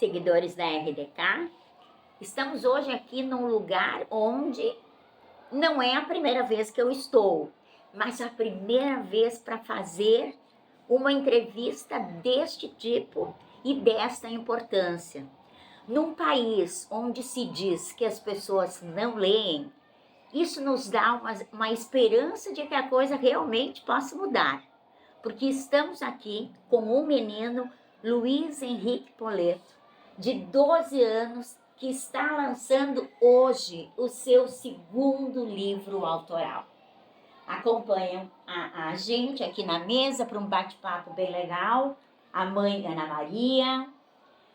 seguidores da RDK. Estamos hoje aqui num lugar onde não é a primeira vez que eu estou, mas a primeira vez para fazer uma entrevista deste tipo e desta importância. Num país onde se diz que as pessoas não leem, isso nos dá uma esperança de que a coisa realmente possa mudar. Porque estamos aqui com um menino, Luiz Henrique Poleto, de 12 anos, que está lançando hoje o seu segundo livro autoral. Acompanham a gente aqui na mesa para um bate-papo bem legal, a mãe Ana Maria,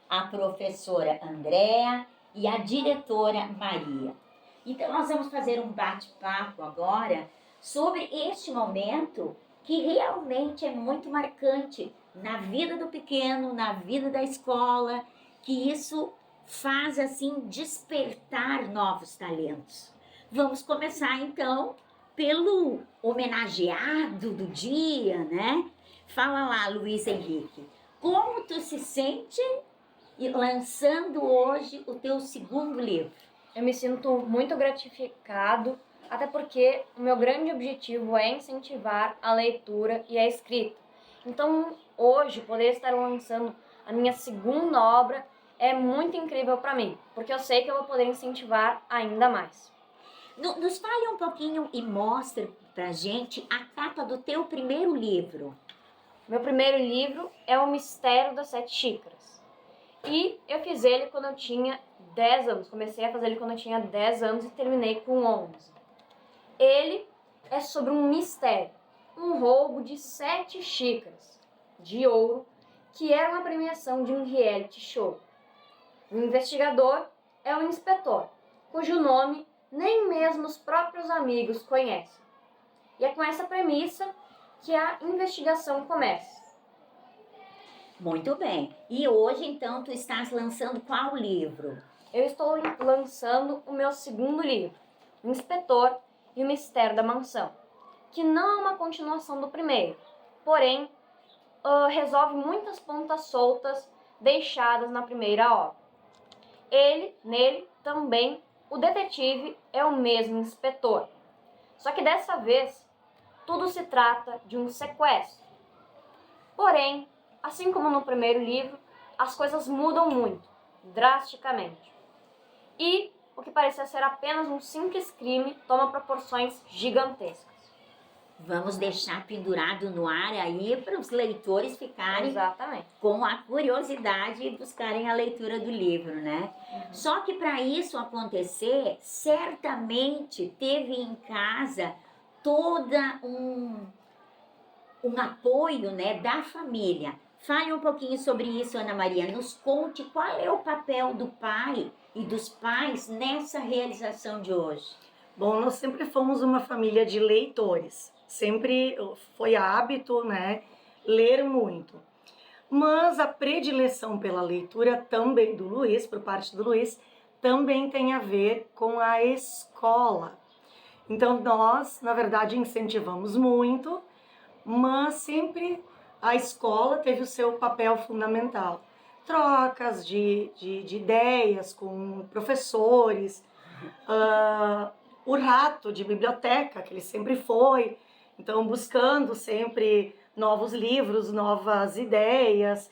a professora Andréa e a diretora Maria. Então nós vamos fazer um bate-papo agora sobre este momento que realmente é muito marcante na vida do pequeno, na vida da escola, que isso faz assim despertar novos talentos. Vamos começar então pelo homenageado do dia, né? Fala lá, Luiz Henrique, como tu se sente lançando hoje o teu segundo livro? Eu me sinto muito gratificado, até porque o meu grande objetivo é incentivar a leitura e a escrita. Então, hoje, poder estar lançando a minha segunda obra é muito incrível para mim, porque eu sei que eu vou poder incentivar ainda mais. Nos fale um pouquinho e mostre pra gente a capa do teu primeiro livro. Meu primeiro livro é O Mistério das Sete Xícaras. E eu fiz ele quando eu tinha 10 anos. Comecei a fazer ele quando eu tinha 10 anos e terminei com 11. Ele é sobre um mistério, um roubo de 7 xícaras de ouro, que era uma premiação de um reality show. O investigador é um inspetor, cujo nome nem mesmo os próprios amigos conhecem. E é com essa premissa que a investigação começa. Muito bem. E hoje, então, tu estás lançando qual livro? Eu estou lançando o meu segundo livro, O Inspetor e o Mistério da Mansão, que não é uma continuação do primeiro, porém resolve muitas pontas soltas deixadas na primeira obra. Nele também, o detetive é o mesmo inspetor, só que dessa vez tudo se trata de um sequestro. Porém, assim como no primeiro livro, as coisas mudam muito, drasticamente. E o que parecia ser apenas um simples crime toma proporções gigantescas. Vamos deixar pendurado no ar aí para os leitores ficarem Exatamente. com a curiosidade e buscarem a leitura do livro, né? Só que para isso acontecer, certamente teve em casa toda um apoio, né, da família. Fale um pouquinho sobre isso, Ana Maria. Nos conte qual é o papel do pai e dos pais nessa realização de hoje. Bom, nós sempre fomos uma família de leitores. Sempre foi hábito, né, ler muito. Mas a predileção pela leitura também do Luiz, por parte do Luiz, também tem a ver com a escola. Então nós, na verdade, incentivamos muito, mas sempre a escola teve o seu papel fundamental. Trocas de ideias com professores, o rato de biblioteca, que ele sempre foi, então buscando sempre novos livros, novas ideias,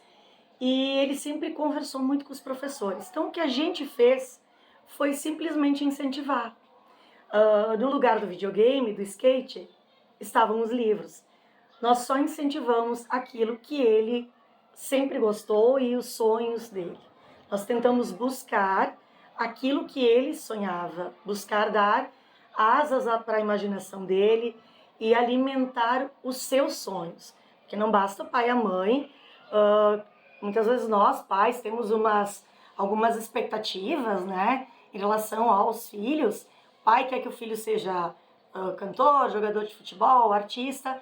e ele sempre conversou muito com os professores. Então o que a gente fez foi simplesmente incentivar. No lugar do videogame, do skate, estavam os livros. Nós só incentivamos aquilo que ele sempre gostou e os sonhos dele. Nós tentamos buscar aquilo que ele sonhava, buscar dar asas para a imaginação dele e alimentar os seus sonhos. Porque não basta o pai e a mãe, muitas vezes nós, pais, temos algumas expectativas, né, em relação aos filhos. O pai quer que o filho seja cantor, jogador de futebol, artista,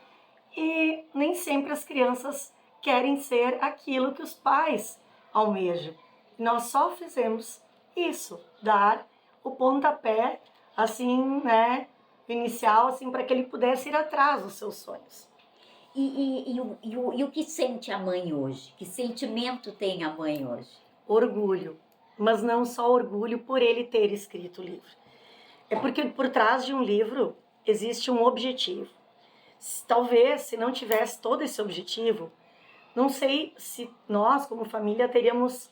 e nem sempre as crianças querem ser aquilo que os pais almejam. Nós só fizemos isso, dar o pontapé, assim, né, inicial, assim, para que ele pudesse ir atrás dos seus sonhos. E o que sente a mãe hoje? Que sentimento tem a mãe hoje? orgulho, mas não só orgulho por ele ter escrito o livro. É porque por trás de um livro existe um objetivo. Talvez, se não tivesse todo esse objetivo, não sei se nós, como família, teríamos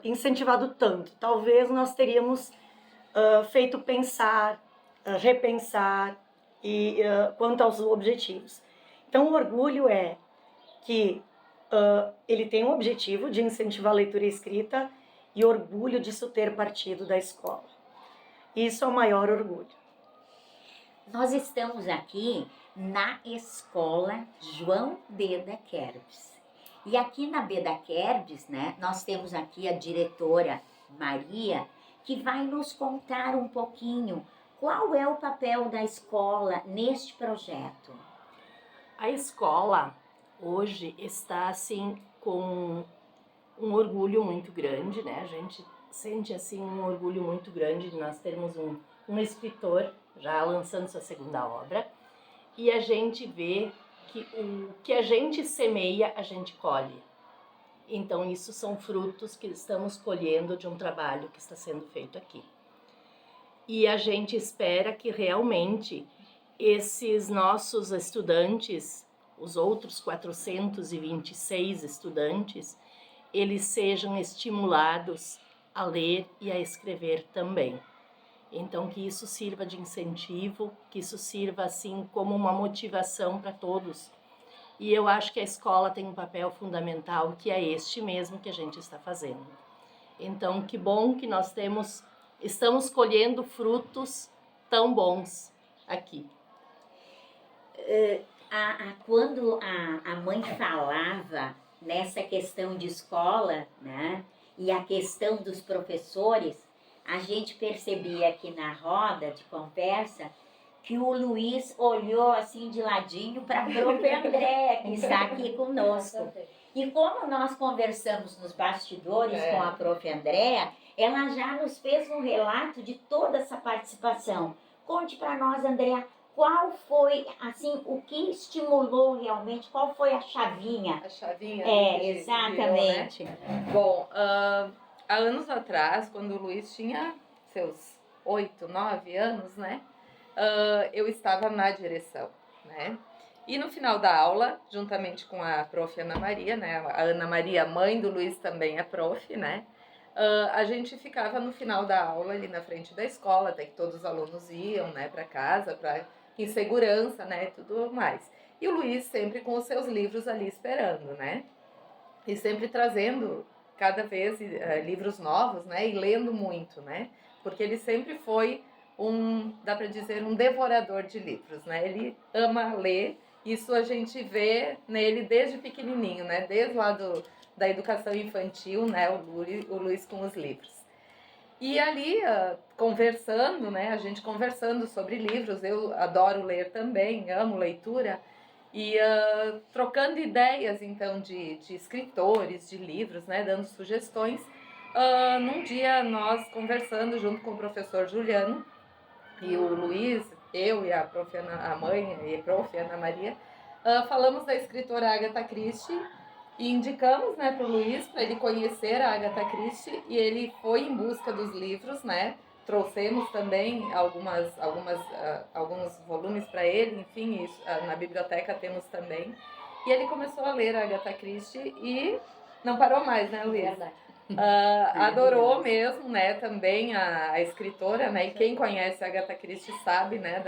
incentivado tanto. Talvez nós teríamos feito pensar, repensar quanto aos objetivos. Então, o orgulho é que ele tem um objetivo de incentivar a leitura e escrita e orgulho disso ter partido da escola. Isso é o maior orgulho. Nós estamos aqui na escola João Beda Querbes. E aqui na Beda Querbes, né, nós temos aqui a diretora Maria, que vai nos contar um pouquinho qual é o papel da escola neste projeto. A escola hoje está assim com um orgulho muito grande, né? A gente sente assim um orgulho muito grande de nós termos um escritor já lançando sua segunda obra, e a gente vê que o que a gente semeia, a gente colhe. Então isso são frutos que estamos colhendo de um trabalho que está sendo feito aqui. E a gente espera que realmente esses nossos estudantes, os outros 426 estudantes, eles sejam estimulados a ler e a escrever também. Então, que isso sirva de incentivo, que isso sirva assim como uma motivação para todos. E eu acho que a escola tem um papel fundamental, que é este mesmo que a gente está fazendo. Então, que bom que nós estamos colhendo frutos tão bons aqui. Quando a mãe falava nessa questão de escola, né, e a questão dos professores, a gente percebia aqui na roda de conversa que o Luiz olhou assim de ladinho para a própria Andréa, que está aqui conosco. E como nós conversamos nos bastidores com a prof. Andréa, ela já nos fez um relato de toda essa participação. Conte para nós, Andréa, qual foi, assim, o que estimulou realmente, qual foi a chavinha? A chavinha? Exatamente. Virou, né? Bom, há anos atrás, quando o Luiz tinha seus 8, 9 anos, né? Eu estava na direção, né? E no final da aula, juntamente com a prof. Ana Maria, né? A Ana Maria, mãe do Luiz, também é prof, né? A gente ficava no final da aula ali na frente da escola, até que todos os alunos iam, né, para casa, em segurança, né, tudo mais. E o Luiz sempre com os seus livros ali esperando, né? E sempre trazendo cada vez livros novos, né? E lendo muito, né? Porque ele sempre foi dá para dizer, um devorador de livros, né? Ele ama ler, isso a gente vê nele desde pequenininho, né? Desde lá da educação infantil, né? O Luiz com os livros. E ali, conversando, né? A gente conversando sobre livros, eu adoro ler também, amo leitura, e trocando ideias, então, de escritores, de livros, né? Dando sugestões. Num dia, nós conversando junto com o professor Juliano, e o Luiz, eu e a mãe e a prof. Ana Maria, falamos da escritora Agatha Christie e indicamos, né, para o Luiz, para ele conhecer a Agatha Christie, e ele foi em busca dos livros, né? Trouxemos também alguns volumes para ele, enfim, isso, na biblioteca temos também. E ele começou a ler a Agatha Christie e não parou mais, né, Luiz? Verdade. Adorou mesmo, né, também a escritora, né, e quem conhece a Agatha Christie sabe, né,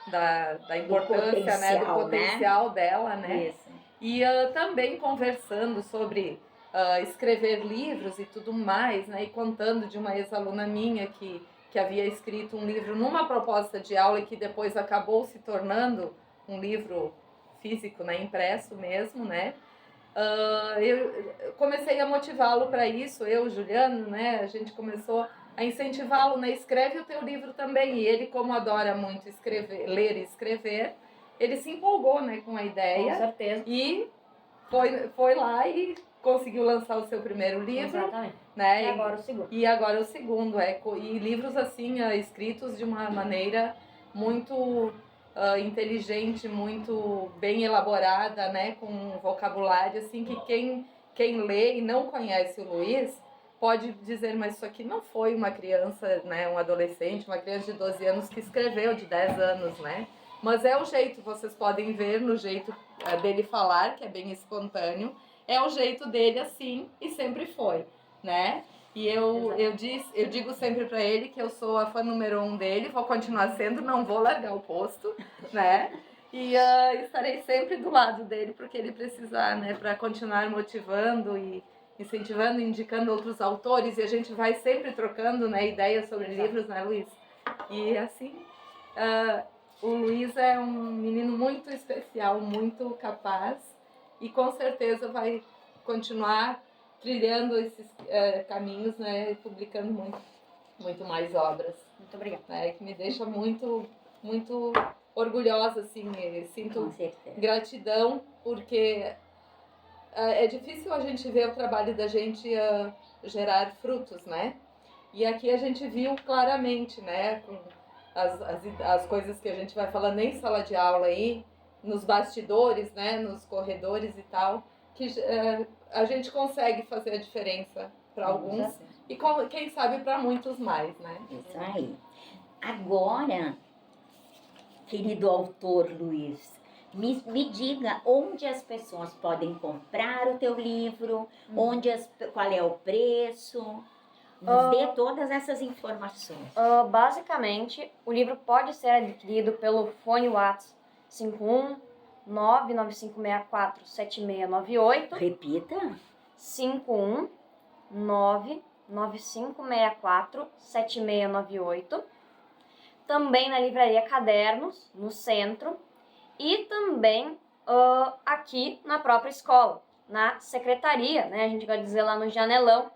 da importância, né, do potencial dela, né, Isso. e também conversando sobre escrever livros e tudo mais, né, e contando de uma ex-aluna minha que havia escrito um livro numa proposta de aula e que depois acabou se tornando um livro físico, né, impresso mesmo, né. Eu comecei a motivá-lo para isso, eu, Juliano, né, a gente começou a incentivá-lo, né, escreve o teu livro também, e ele, como adora muito ler e escrever, ele se empolgou, né, com a ideia. Com certeza. E foi lá e conseguiu lançar o seu primeiro livro. Exatamente. Né, E agora o segundo. E agora o segundo, e livros assim, escritos de uma maneira muito inteligente, muito bem elaborada, né, com um vocabulário assim que quem lê e não conhece o Luiz pode dizer, mas isso aqui não foi uma criança, né, um adolescente, uma criança de 12 anos que escreveu, de 10 anos, né? Mas é o jeito, vocês podem ver no jeito dele falar, que é bem espontâneo, é o jeito dele assim e sempre foi, né? E eu digo sempre para ele que eu sou a fã número 1 dele, vou continuar sendo, não vou largar o posto, né? E estarei sempre do lado dele porque ele precisar, né, para continuar motivando e incentivando, indicando outros autores, e a gente vai sempre trocando, né, ideias sobre livros, né, Luiz? E assim, o Luiz é um menino muito especial, muito capaz, e com certeza vai continuar trilhando esses caminhos, né, e publicando muito mais obras. Muito obrigada. Né, que me deixa muito orgulhosa, assim, sinto gratidão, porque é difícil a gente ver o trabalho da gente gerar frutos, né? E aqui a gente viu claramente, né, com as coisas que a gente vai falando em sala de aula aí, nos bastidores, né, nos corredores e tal, que a gente consegue fazer a diferença para alguns e quem sabe para muitos mais, né? Isso aí. Agora, querido autor Luiz, me diga onde as pessoas podem comprar o teu livro, qual é o preço, nos dê todas essas informações. Basicamente, o livro pode ser adquirido pelo fone WhatsApp 51 995647698. Repita. 51 995647698. Também na livraria Cadernos, no centro, e também aqui na própria escola, na secretaria, né? A gente vai dizer lá no janelão.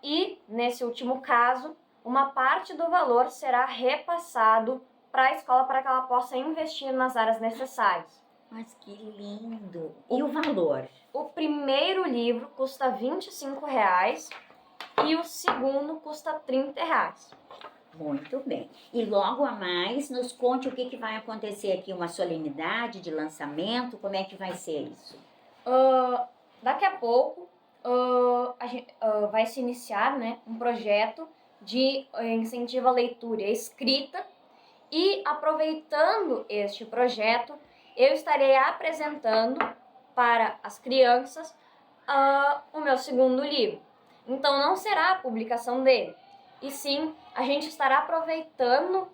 E, nesse último caso, uma parte do valor será repassado para a escola para que ela possa investir nas áreas necessárias. Mas que lindo! E o valor? O primeiro livro custa R$25 e o segundo custa R$30. Muito bem. E logo a mais, nos conte o que vai acontecer aqui, uma solenidade de lançamento, como é que vai ser isso? Daqui a pouco vai se iniciar, né, um projeto de incentivo à leitura e à escrita, e aproveitando este projeto, eu estarei apresentando para as crianças o meu segundo livro. Então não será a publicação dele, e sim a gente estará aproveitando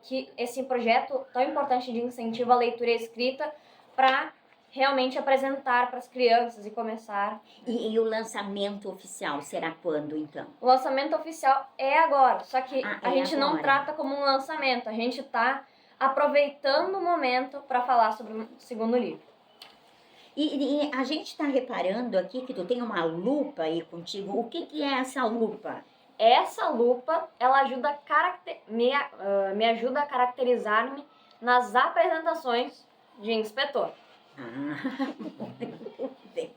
que esse projeto tão importante de incentivo à leitura e à escrita para realmente apresentar para as crianças e começar. E o lançamento oficial será quando, então? O lançamento oficial é agora, só que a gente agora. não trata como um lançamento, a gente está aproveitando o momento para falar sobre o segundo livro. E a gente está reparando aqui que tu tem uma lupa aí contigo. O que é essa lupa? Essa lupa, ela ajuda me ajuda a caracterizar-me nas apresentações de inspetor. Muito bem.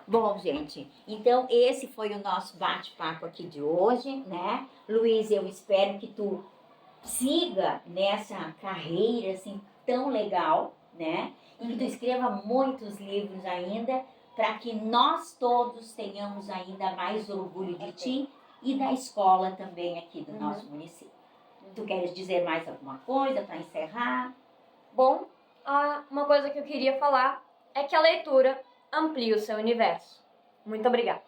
Bom, gente, então esse foi o nosso bate-papo aqui de hoje, né? Luiz, eu espero que tu siga nessa carreira assim tão legal, né? E que tu escreva muitos livros ainda, para que nós todos tenhamos ainda mais orgulho de ti e da escola também aqui do nosso município. Tu queres dizer mais alguma coisa para encerrar? Bom, uma coisa que eu queria falar é que a leitura amplia o seu universo. Muito obrigada.